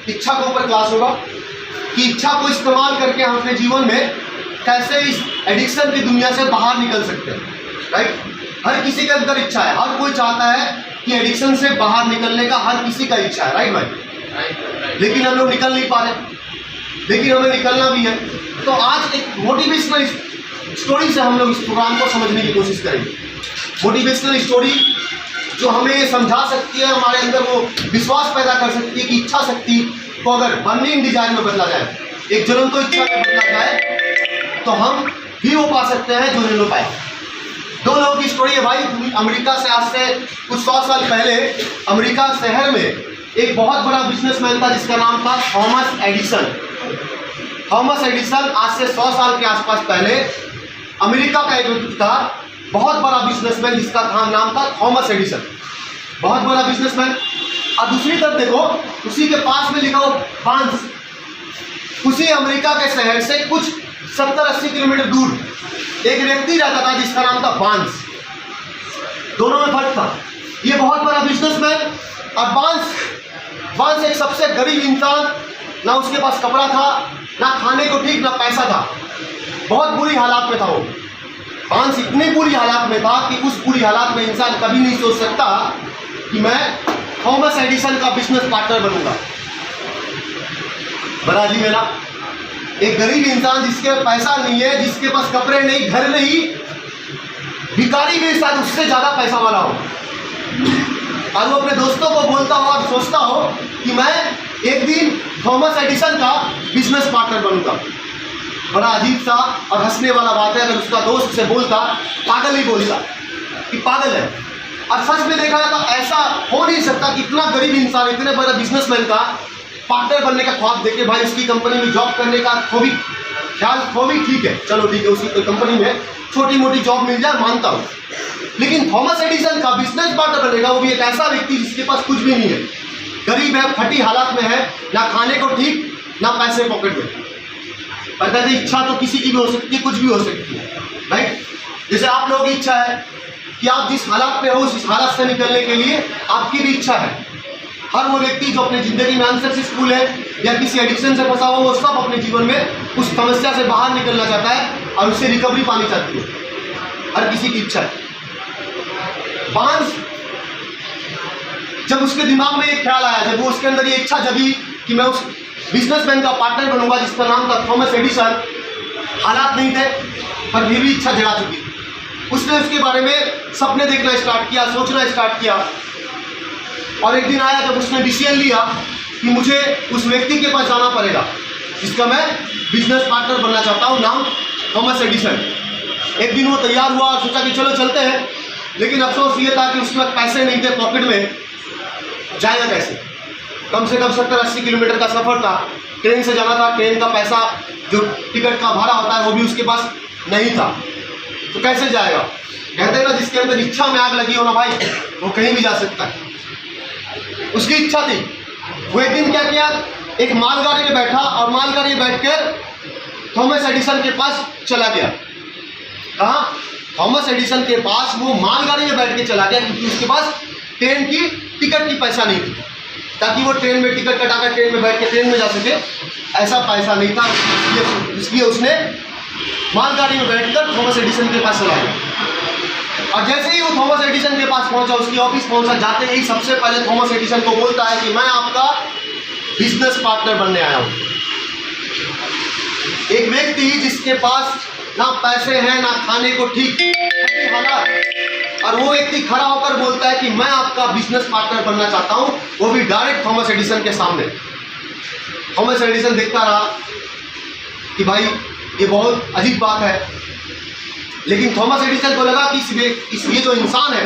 इच्छा के ऊपर क्लास होगा कि इच्छा को इस्तेमाल करके हम अपने जीवन में कैसे इस एडिक्शन की दुनिया से बाहर निकल सकते हैं। राइट, हर किसी के अंदर इच्छा है, हर कोई चाहता है कि एडिक्शन से बाहर निकलने का हर किसी का इच्छा है। राइट भाई, लेकिन हम लोग निकल नहीं पा रहे, लेकिन हमें निकलना भी है। तो आज एक मोटिवेशनल स्टोरी से हम लोग इस प्रोग्राम को समझने की कोशिश करेंगे। मोटिवेशनल स्टोरी जो हमें ये समझा सकती है, हमारे अंदर वो विश्वास पैदा कर सकती है कि इच्छा शक्ति को अगर बर्निंग डिजायर में बदला जाए, एक ज्वलंत इच्छा में बदला जाए, तो हम भी वो पा सकते हैं जो नहीं हो पाए। दो लोगों की स्टोरी है भाई। अमेरिका से आज से कुछ 100 साल पहले अमेरिका शहर में एक बहुत बड़ा बिजनेसमैन था जिसका नाम था थॉमस एडिसन। थॉमस एडिसन आज से 100 साल के आसपास पहले अमेरिका का एक व्यक्ति था, बहुत बड़ा बिजनेसमैन जिसका नाम था थॉमस एडिसन, बहुत बड़ा बिजनेसमैन। और दूसरी तरफ देखो, उसी के पास में लिखा हो बांस। उसी अमेरिका के शहर से कुछ 70-80 किलोमीटर दूर एक व्यक्ति रहता था जिसका नाम था बांस। दोनों में फर्क था। ये बहुत बड़ा बिजनेसमैन और बांस एक सबसे गरीब इंसान, ना उसके पास कपड़ा था, ना खाने को ठीक, ना पैसा था, बहुत बुरी हालात में था वो। बांस इतनी बुरी हालात में था कि उस बुरी हालात में इंसान कभी नहीं सोच सकता कि मैं थॉमस एडिसन का बिजनेस पार्टनर बनूंगा। बड़ा जी मेरा, एक गरीब इंसान जिसके पैसा नहीं है, जिसके पास कपड़े नहीं, घर नहीं, भिखारी भी शायद उससे ज़्यादा पैसा वाला हो, और वो अपने दोस्तों को बोलता हो और सोचता हो कि मैं एक दिन थॉमस एडिसन का बिजनेस पार्टनर बनूंगा। बड़ा अजीब सा और हंसने वाला बात है, अगर उसका दोस्त से बोलता, पागल ही बोलता कि पागल है। और सच में देखा जाए तो ऐसा हो नहीं सकता कि इतना गरीब इंसान इतने बड़े बिजनेसमैन का पार्टनर बनने का ख्वाब देखे। भाई उसकी कंपनी में जॉब करने का वो भी ठीक है, चलो ठीक है, उसकी कंपनी में छोटी मोटी जॉब मिल जाए, मानता हूँ। लेकिन थॉमस एडिसन का बिजनेस पार्टनर बनेगा, वो भी एक ऐसा व्यक्ति जिसके पास कुछ भी नहीं है, गरीब है, फटी हालात में है, ना खाने को ठीक, ना पैसे पॉकेट में। पता है, इच्छा तो किसी की भी हो सकती है, कुछ भी हो सकती है। राइट, जैसे आप लोगों की इच्छा है कि आप जिस हालात में हो उस हालात से निकलने के लिए आपकी भी इच्छा है। हर वो व्यक्ति जो अपनी ज़िंदगी में अनसक्सेसफुल है या किसी एडिक्शन से फंसा हुआ, वो सब अपने जीवन में उस समस्या से बाहर निकलना चाहता है और उससे रिकवरी पानी चाहती है। हर किसी की इच्छा है। बांस जब उसके दिमाग में एक ख्याल आया, जब वो उसके अंदर ये इच्छा जगी कि मैं उस बिजनेसमैन का पार्टनर बनूंगा जिसका नाम था थॉमस एडिसन, हालात नहीं थे पर फिर भी इच्छा जगा चुकी। उसने उसके बारे में सपने देखना स्टार्ट किया, सोचना स्टार्ट किया, और एक दिन आया जब उसने डिसीजन लिया कि मुझे उस व्यक्ति के पास जाना पड़ेगा जिसका मैं बिजनेस पार्टनर बनना चाहता हूँ, नाम थॉमस एडिसन। एक दिन वो तैयार हुआ और सोचा कि चलो चलते हैं, लेकिन अफसोस ये था कि उसके पास पैसे नहीं थे पॉकेट में, जाएगा कैसे। कम से कम 70-80 किलोमीटर का सफ़र था, ट्रेन से जाना था, ट्रेन का पैसा जो टिकट का भाड़ा होता है वो भी उसके पास नहीं था, तो कैसे जाएगा। कहते हैं ना, जिसके अंदर इच्छा में आग लगी हो ना भाई, वो कहीं भी जा सकता है। उसकी इच्छा थी। वो एक दिन क्या किया, एक मालगाड़ी में बैठा और मालगाड़ी में बैठकर थॉमस एडिसन के पास चला गया। कहाँ? थॉमस एडिसन के पास वो मालगाड़ी में बैठ के चला गया, क्योंकि उसके पास ट्रेन की टिकट की पैसा नहीं थी, ताकि वो ट्रेन में टिकट कटाकर ट्रेन में बैठ के ट्रेन में जा सके, ऐसा पैसा नहीं था। इसलिए उसने मालगाड़ी में बैठकर थॉमस एडिसन के पास चला गया। और जैसे ही वो थॉमस एडिसन के पास पहुंचा, उसकी ऑफिस पहुंचा, जाते ही सबसे पहले थॉमस एडिसन को बोलता है कि मैं आपका बिजनेस पार्टनर बनने आया हूं। एक व्यक्ति जिसके पास ना पैसे हैं, ना खाने को ठीक हालात, और वो व्यक्ति खड़ा होकर बोलता है कि मैं आपका बिजनेस पार्टनर बनना चाहता हूं, वो भी डायरेक्ट थॉमस एडिसन के सामने। थॉमस एडिसन देखता रहा कि भाई ये बहुत अजीब बात है, लेकिन थॉमस एडिसन को लगा कि ये जो इंसान है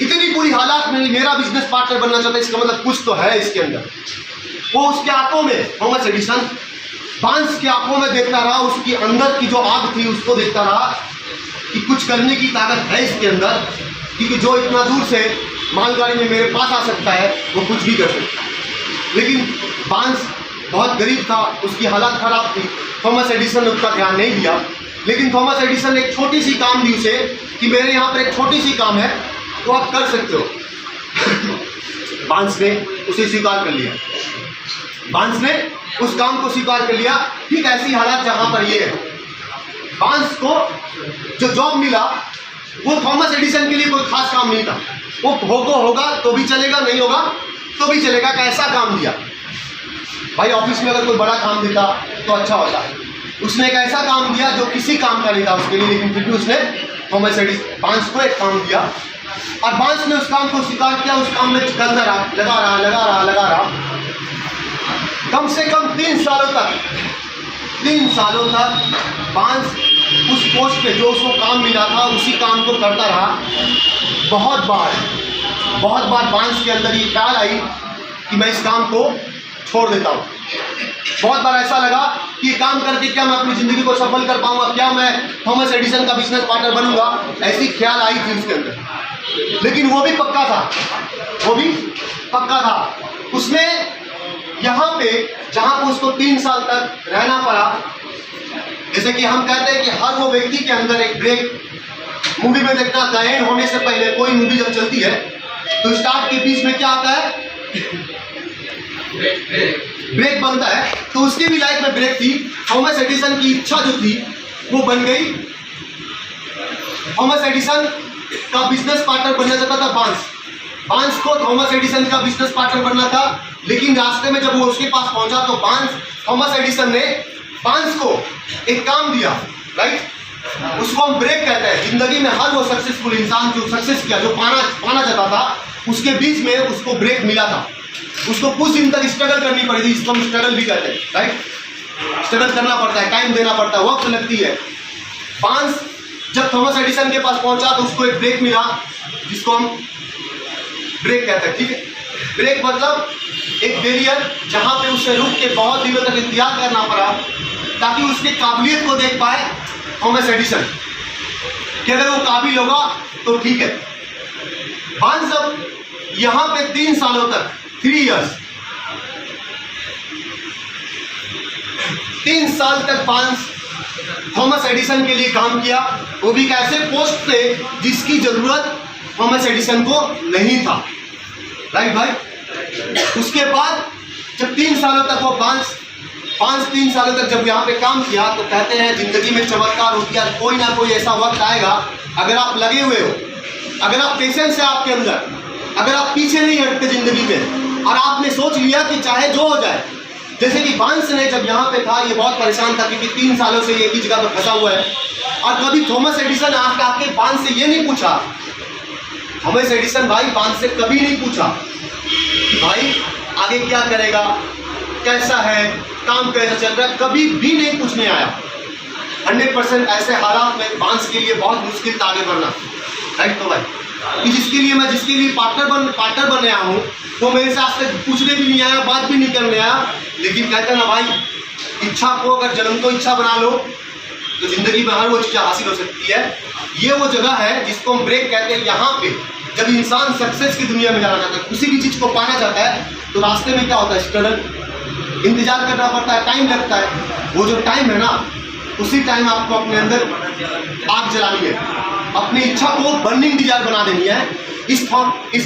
इतनी बुरी हालात में मेरा बिजनेस पार्टनर बनना चाहता है, इसका मतलब कुछ तो है इसके अंदर। वो उसके आंखों में, थॉमस एडिसन बांस की आंखों में देखता रहा, उसकी अंदर की जो आग थी उसको देखता रहा कि कुछ करने की ताकत है इसके अंदर, क्योंकि जो इतना दूर से मालगाड़ी में मेरे पास आ सकता है वो कुछ भी कर सकता है। लेकिन बांस बहुत गरीब था, उसकी हालत खराब थी, थॉमस एडिसन ने उसका ध्यान नहीं दिया। लेकिन थॉमस एडिसन ने एक छोटी सी काम दी उसे कि मेरे यहाँ पर एक छोटी सी काम है, तो आप कर सकते हो। बांस ने उसे स्वीकार कर लिया। बांस ने उस काम को स्वीकार कर लिया। ठीक ऐसी हालात जहां पर ये है, बांस को जो जॉब मिला वो थॉमस एडिसन के लिए कोई खास काम नहीं था। वो होगा तो भी चलेगा, नहीं होगा तो भी चलेगा। कैसा काम दिया भाई, ऑफिस में अगर कोई बड़ा काम देता तो अच्छा होता। उसने एक ऐसा काम दिया जो किसी काम का नहीं था उसके लिए, लेकिन फिर भी उसने थॉमस एडिसन बांस को एक काम दिया और बांस ने उस काम को स्वीकार किया। उस काम में चलता रहा, लगा रहा कम से कम 3 सालों तक बांस उस पोस्ट पे जो उसको काम मिला था उसी काम को करता रहा। बहुत बार बांस के अंदर ये ख्याल आई कि मैं इस काम को छोड़ देता हूँ। बहुत बार ऐसा लगा कि ये काम करके क्या मैं अपनी ज़िंदगी को सफल कर पाऊंगा, क्या मैं थॉमस एडिसन का बिजनेस पार्टनर बनूंगा, ऐसी ख्याल आई थी उसके अंदर। लेकिन वो भी पक्का था। उसने यहाँ पे जहाँ पर उसको 3 साल तक रहना पड़ा, जैसे कि हम कहते हैं कि हर वो व्यक्ति के अंदर एक ब्रेक, मूवी में देखना द एंड होने से पहले कोई मूवी जब चलती है तो स्टार्ट के बीच में क्या आता है, ब्रेक बनता है। तो उसकी भी लाइफ में ब्रेक थी। थॉमस एडिसन की इच्छा जो थी वो बन गई। थॉमस एडिसन का बिजनेस पार्टनर बनना चाहता था बांस को थॉमस एडिसन का बिजनेस पार्टनर बनना था। लेकिन रास्ते में जब वो उसके पास पहुंचा तो थॉमस एडिसन ने बांस को एक काम दिया, राइट। उसको हम ब्रेक कहते हैं। जिंदगी में हर वो सक्सेसफुल इंसान जो सक्सेस किया, जो पाना चाहता था, उसके बीच में उसको ब्रेक मिला था। उसको कुछ दिन तक स्ट्रगल करनी पड़ी थी, इसको हम स्ट्रगल भी कहते हैं, राइट। स्ट्रगल करना पड़ता है, टाइम देना पड़ता है, वक्त लगती है। बांस जब थॉमस एडिसन के पास पहुंचा तो उसको एक ब्रेक मिला, जिसको हम ब्रेक कहते हैं, ठीक है। ब्रेक मतलब एक बैरियर जहां पे उसे रुक के बहुत दिनों तक इंतजार करना पड़ा ताकि उसकी काबिलियत को देख पाए थॉमस एडिसन कि अगर वो काबिल होगा तो ठीक है। बांस अब यहां पे 3 सालों तक 3 इयर्स 3 साल तक बांस थॉमस एडिसन के लिए काम किया, वो भी कैसे पोस्ट पे जिसकी जरूरत थॉमस एडिसन को नहीं था, राइट भाई। उसके बाद जब 3 सालों तक वो बांस 3 सालों तक जब यहाँ पे काम किया तो कहते हैं जिंदगी में चमत्कार होती है। कोई ना कोई ऐसा वक्त आएगा, अगर आप लगे हुए हो, अगर आप पेशेंस है आपके अंदर, अगर आप पीछे नहीं हटते जिंदगी में और आपने सोच लिया कि चाहे जो हो जाए। जैसे कि बांस ने जब यहाँ पे था, ये बहुत परेशान था क्योंकि 3 सालों से ये एक ही जगह पर फंसा हुआ है। और कभी थॉमस एडिसन आके बांस से ये नहीं पूछा, थॉमस एडिसन भाई बांस से कभी नहीं पूछा कि भाई आगे क्या करेगा, कैसा है, काम कैसा चल रहा है, कभी भी नहीं पूछने आया। 100% ऐसे हालात में बांस के लिए बहुत मुश्किल था आगे बढ़ना, राइट। तो भाई कि जिसके लिए पार्टनर बन आया हूँ वो मेरे से आज तक पूछने भी नहीं आया, बात भी नहीं करने आया। लेकिन कहते ना भाई, इच्छा को अगर जन्म को इच्छा बना लो तो जिंदगी में हर वो चीज़ हासिल हो सकती है। ये वो जगह है जिसको हम ब्रेक कहते हैं। यहाँ पे जब इंसान सक्सेस की दुनिया में जाना चाहता है, किसी भी चीज़ को पाना चाहता है, तो रास्ते में क्या होता है, स्ट्रगल, इंतजार करना पड़ता है, टाइम लगता है। वो जो टाइम है ना, उसी टाइम आपको अपने अंदर आग जलानी है, अपनी इच्छा को बर्निंग डिजायर बना देनी है। इस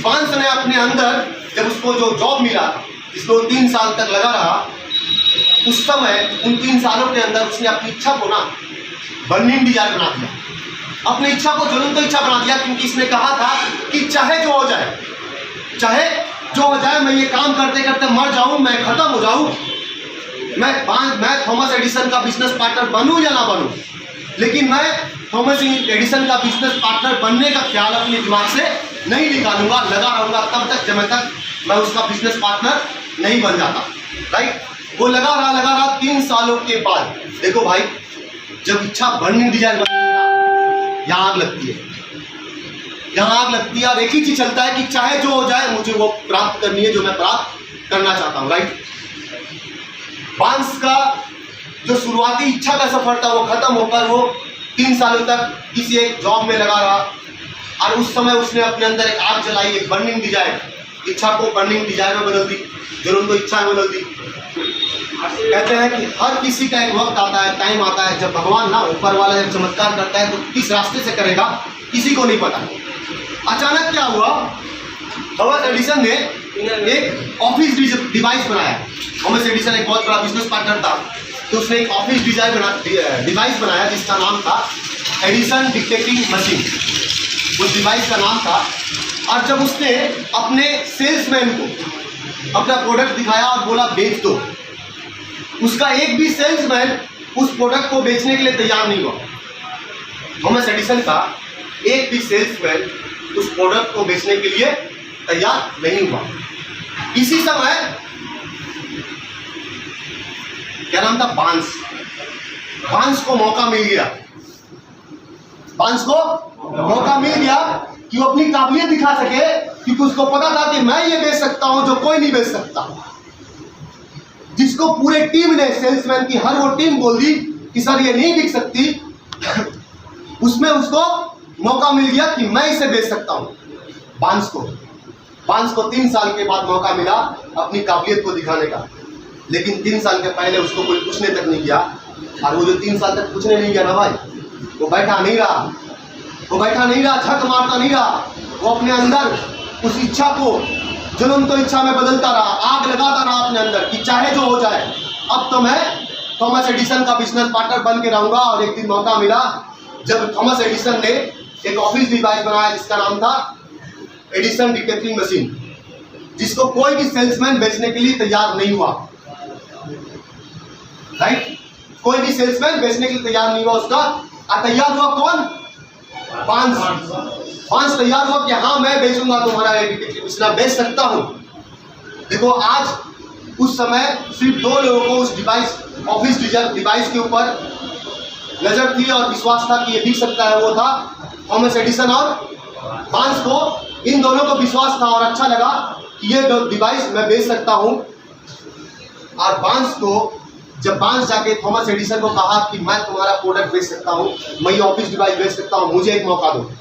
बांस ने अपने अंदर जब उसको जो जॉब मिला, इसको 3 साल तक लगा रहा, उस समय उन 3 सालों के अंदर उसने अपनी इच्छा को ना बर्निंग डिजायर बना दिया, अपनी इच्छा को ज्वलंत इच्छा बना दिया। क्योंकि इसने कहा था कि चाहे जो हो जाए, मैं ये काम करते करते मर जाऊं, मैं खत्म हो जाऊं, मैं थॉमस एडिसन का बिजनेस पार्टनर बनूं या ना बनूं, लेकिन मैं थॉमस एडिसन का बिजनेस पार्टनर बनने का ख्याल अपने दिमाग से नहीं निकालूंगा, लगा रहूंगा तब तक जब तक मैं उसका बिजनेस पार्टनर नहीं बन जाता, राइट। वो लगा रहा 3 सालों के बाद देखो भाई, जब इच्छा बर्निंग डिजायर बनती है ना, यहाँ आग लगती है और एक ही चीज चलता है कि चाहे जो हो जाए मुझे वो प्राप्त करनी है जो मैं प्राप्त करना चाहता हूँ, राइट। बांस का जो शुरुआती इच्छा का सफर था वो खत्म होकर वो 3 सालों तक किसी एक जॉब में लगा रहा और उस समय उसने अपने अंदर एक आग जलाई, एक बर्निंग डिजायर, इच्छा को बर्निंग डिजायर में बदल दी, जरूरत को इच्छा में बदल दी। कहते हैं कि हर किसी का एक वक्त आता है, टाइम आता है जब भगवान ना, ऊपर वाला जब चमत्कार करता है तो किस रास्ते से करेगा किसी को नहीं पता। अचानक क्या हुआ, थॉमस एडिसन ने एक ऑफिस डिवाइस बनाया। थॉमस एडिसन एक बहुत बड़ा बिजनेस पार्टनर था, तो उसने एक ऑफिस डिवाइस बनाया जिसका नाम था एडिसन डिटेक्टिंग मशीन, उस डिवाइस का नाम था। और जब उसने अपने सेल्समैन को अपना प्रोडक्ट दिखाया और बोला बेच दो, उसका एक भी सेल्समैन उस प्रोडक्ट को बेचने के लिए तैयार नहीं हुआ। थॉमस एडिसन का एक भी सेल्समैन उस प्रोडक्ट को बेचने के लिए तैयार नहीं हुआ। इसी समय क्या नाम था, बांस को मौका मिल गया। बांस को मौका मिल गया कि वो अपनी काबिलियत दिखा सके, क्योंकि उसको पता था कि मैं ये बेच सकता हूं जो कोई नहीं बेच सकता। जिसको पूरे टीम ने, सेल्समैन की हर वो टीम बोल दी कि सर ये नहीं बिक सकती, उसमें उसको मौका मिल गया कि मैं इसे बेच सकता हूं। बांस को 3 साल के बाद मौका मिला अपनी काबिलियत को दिखाने का, लेकिन 3 साल के पहले उसको कोई पूछने तक नहीं गया। और वो जो 3 साल तक पूछने नहीं गया ना भाई, वो बैठा नहीं रहा, झक मारता नहीं रहा। वो अपने अंदर उस इच्छा को जुनून तो इच्छा में बदलता रहा, आग लगाता रहा अपने अंदर कि चाहे जो हो जाए, अब तो मैं थॉमस एडिसन का बिजनेस पार्टनर बन के रहूंगा। और एक दिन मौका मिला जब थॉमस एडिसन ने एक ऑफिस डिवाइस बनाया जिसका नाम था एडिसन डिटेक्टिंग मशीन, जिसको कोई भी सेल्समैन बेचने के लिए तैयार नहीं हुआ। राइट, कोई भी सेल्समैन बेचने के लिए तैयार नहीं हुआ उसका। तैयार हुआ कौन? बांस तैयार हुआ कि हाँ मैं बेचूंगा तुम्हारा डिटेक्टिव मशीन, बेच सकता हूं। देखो आज उस समय सिर्फ 2 लोगों को उस ऑफिस डिवाइस के ऊपर नजर थी और विश्वास था कि ये बिक सकता है, वो था थॉमस एडिसन और बांस को। इन दोनों को विश्वास था और अच्छा लगा कि ये डिवाइस मैं बेच सकता हूं। और जब बांस जाके थॉमस एडिसन को कहा कि मैं तुम्हारा प्रोडक्ट बेच सकता हूं, मैं ये ऑफिस डिवाइस बेच सकता हूं, मुझे एक मौका दो।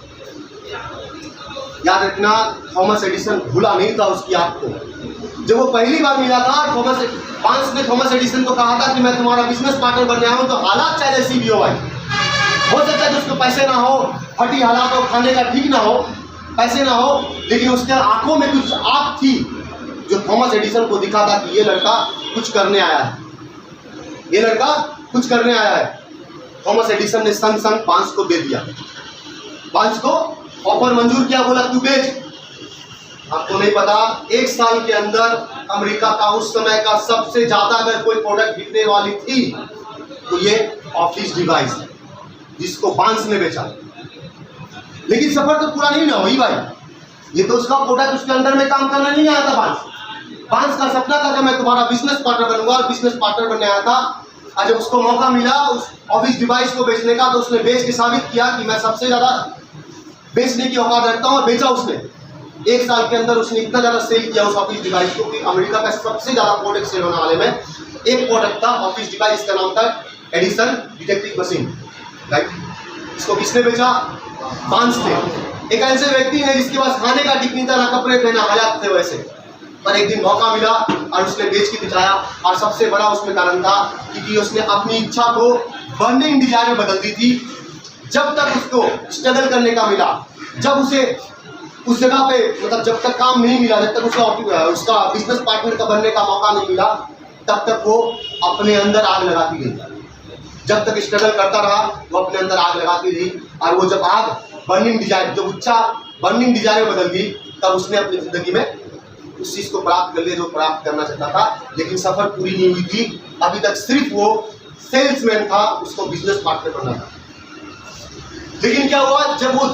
याद रखना, थॉमस एडिसन भूला नहीं था उसकी आग को। जब वो पहली बार मिला था, बांस ने थॉमस एडिसन को कहा था कि मैं तुम्हारा बिजनेस पार्टनर बनने आया हूं, तो हालात चाहे जैसी भी हो भाई, हो सकता है कि उसको पैसे ना हो, फटी हालात हो, खाने का ठीक ना हो, पैसे ना हो, लेकिन उसके आंखों में कुछ आग थी जो थॉमस एडिसन को दिखा था कि ये लड़का कुछ करने आया है, ये लड़का कुछ करने आया है। थॉमस एडिसन ने संग बांस को दे दिया, बांस को ऑफर मंजूर किया, बोला तू बेच। आपको नहीं पता, 1 साल के अंदर अमेरिका का उस समय का सबसे ज्यादा अगर कोई प्रोडक्ट बिकने वाली थी तो ये ऑफिस डिवाइस है जिसको बांस ने बेचा। लेकिन सफर तो पूरा नहीं ना हुई भाई, ये तो उसका प्रोडक्ट उसके अंदर में काम करना नहीं आया था। बांस का सपना था कि मैं तुम्हारा बिजनेस पार्टनर बनूंगा, और बिजनेस पार्टनर बनने आया था। और जब उसको मौका मिला उस ऑफिस डिवाइस को बेचने का, तो उसने बेच के साबित किया कि मैं सबसे ज्यादा बेचने की औकात रखता हूं, और बेचा उसने। 1 साल के अंदर उसने इतना ज्यादा सेल किया उस ऑफिस डिवाइस को कि अमेरिका का सबसे ज्यादा प्रोडक्ट सेल होने वाले में एक प्रोडक्ट था, ऑफिस डिवाइस का नाम था एडिसन डिटेक्टिव मशीन। राइट, इसको किसने बेचा? बांस ने। एक ऐसे व्यक्ति ने जिसके पास खाने का ठीक नहीं था, ना कपड़े पहना, हालात थे वैसे, पर एक दिन मौका मिला और उसने बेच के दिखाया। और सबसे बड़ा उसमें कारण था क्योंकि उसने अपनी इच्छा को बर्निंग डिजायर में बदल दी थी। जब तक उसको स्ट्रगल करने का मिला, जब उसे उस जगह पे, मतलब जब तक काम नहीं मिला, जब तक उसका बिजनेस पार्टनर का बनने का मौका नहीं मिला, तब तक वो अपने अंदर आग लगाती गई। जब तक स्ट्रगल करता रहा वो अपने अंदर आग लगाती रही, और वो जब आग बर्निंग डिजायर, जब इच्छा बर्निंग डिजायर में बदल गई, तब उसने अपनी जिंदगी में उस चीज को प्राप्त कर लिया जो प्राप्त करना चाहता था। लेकिन सफर पूरी नहीं हुई थी, अभी तक सिर्फ वो सेल्समैन था, उसको बिजनेस पार्टनर बनना था। लेकिन क्या हुआ, जब वो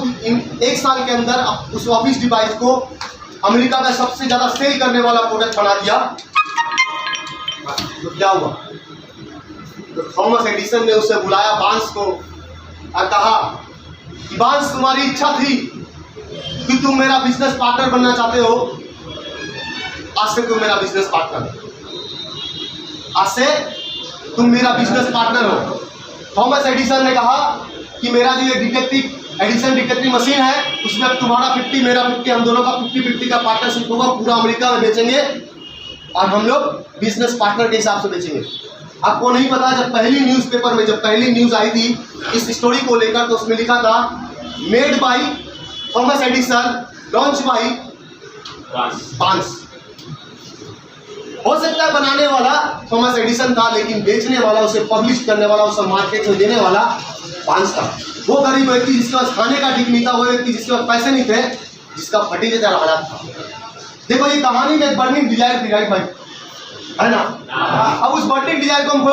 1 साल के अंदर उस ऑफिस डिवाइस को अमेरिका का सबसे ज्यादा सेल करने वाला प्रोडक्ट बना दिया, तो क्या हुआ, तो थॉमस एडिसन ने उसे बुलाया बांस को और कहा कि बांस, तुम्हारी इच्छा थी कि तुम मेरा बिजनेस पार्टनर बनना चाहते हो, आज से तुम मेरा बिजनेस पार्टनर हो, आज से तुम मेरा बिजनेस पार्टनर हो। थॉमस एडिसन ने कहा कि मेरा जो ये एडिसन डिटेक्टिव मशीन है, उसमें तुम्हारा 50 मेरा 50, हम दोनों का 50-50 का पार्टनरशिप होगा, पूरा अमेरिका में बेचेंगे और हम लोग बिजनेस पार्टनर के हिसाब से बेचेंगे। आपको नहीं पता, जब पहली न्यूज़पेपर में जब पहली न्यूज़ आई थी इस स्टोरी को लेकर, तो उसमें लिखा था made by Thomas Edison, launch by बांस। हो सकता है बनाने वाला थॉमस एडिसन था, लेकिन बेचने वाला, उसे पब्लिश करने वाला, उसे मार्केट में देने वाला बांस था। वो गरीब व्यक्ति जिसके पास खाने का ठीक नहीं था, वो व्यक्ति जिसके पास पैसे नहीं थे, जिसका फटीचेदार हालात था। देखो ये कहानी में एक बर्निंग डिजायर थी, राइट भाई, है ना? अब उस बर्निंग डिजायर को हम